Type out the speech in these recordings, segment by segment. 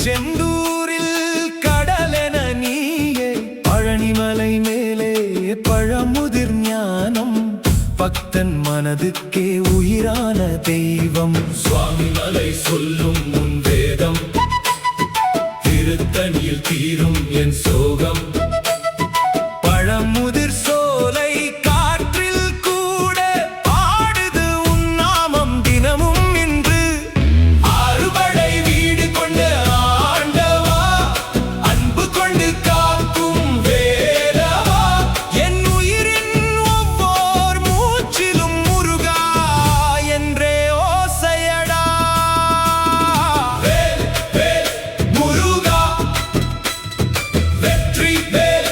செந்தூரில் கடலென நீயே பழனிமலை மேலே பழமுதிர் ஞானம் பக்தன் மனதுக்கே உயிரான தெய்வம் சுவாமி மலை சொல்லும் உன் வேதம் திருத்தணியில் தீரும் என் சோகம் பழமுதிர் சோலை காற்றில் கூட பாடுது உன் நாமம் தினமும் இன்று அறுபடை வீடு கொண்ட ஆண்டவா அன்பு கொண்டு காக்கும் வேலவா என் உயிரின் ஒவ்வொரு மூச்சிலும் முருகா என்றே ஓசையடா வேல் வேல் முருகா வெற்றி வேல்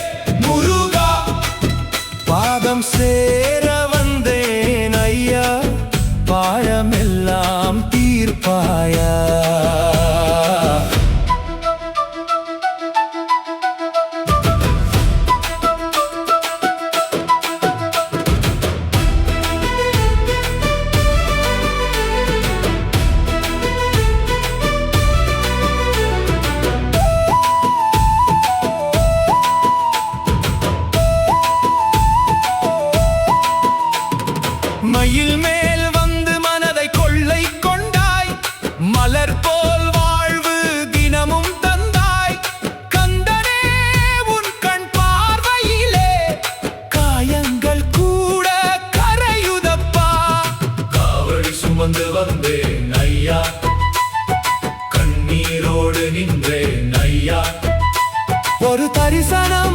முருகா பாதம் சேர வந்தேன் ஐயா பாழமெல்லாம் தீர்ப்பாயா மயில் மேல் வந்து மனதை கொள்ளை கொண்டாய் மலர் போல் வாழ்வு தினமும் தந்தாய் கந்தனே உன் கண் பார்வையிலே காயங்கள் கூட கரையுதப்பா காவடி சுமந்து வந்தேன் ஐயா கண்ணீரோடு நின்றேன் ஐயா ஒரு தரிசனம்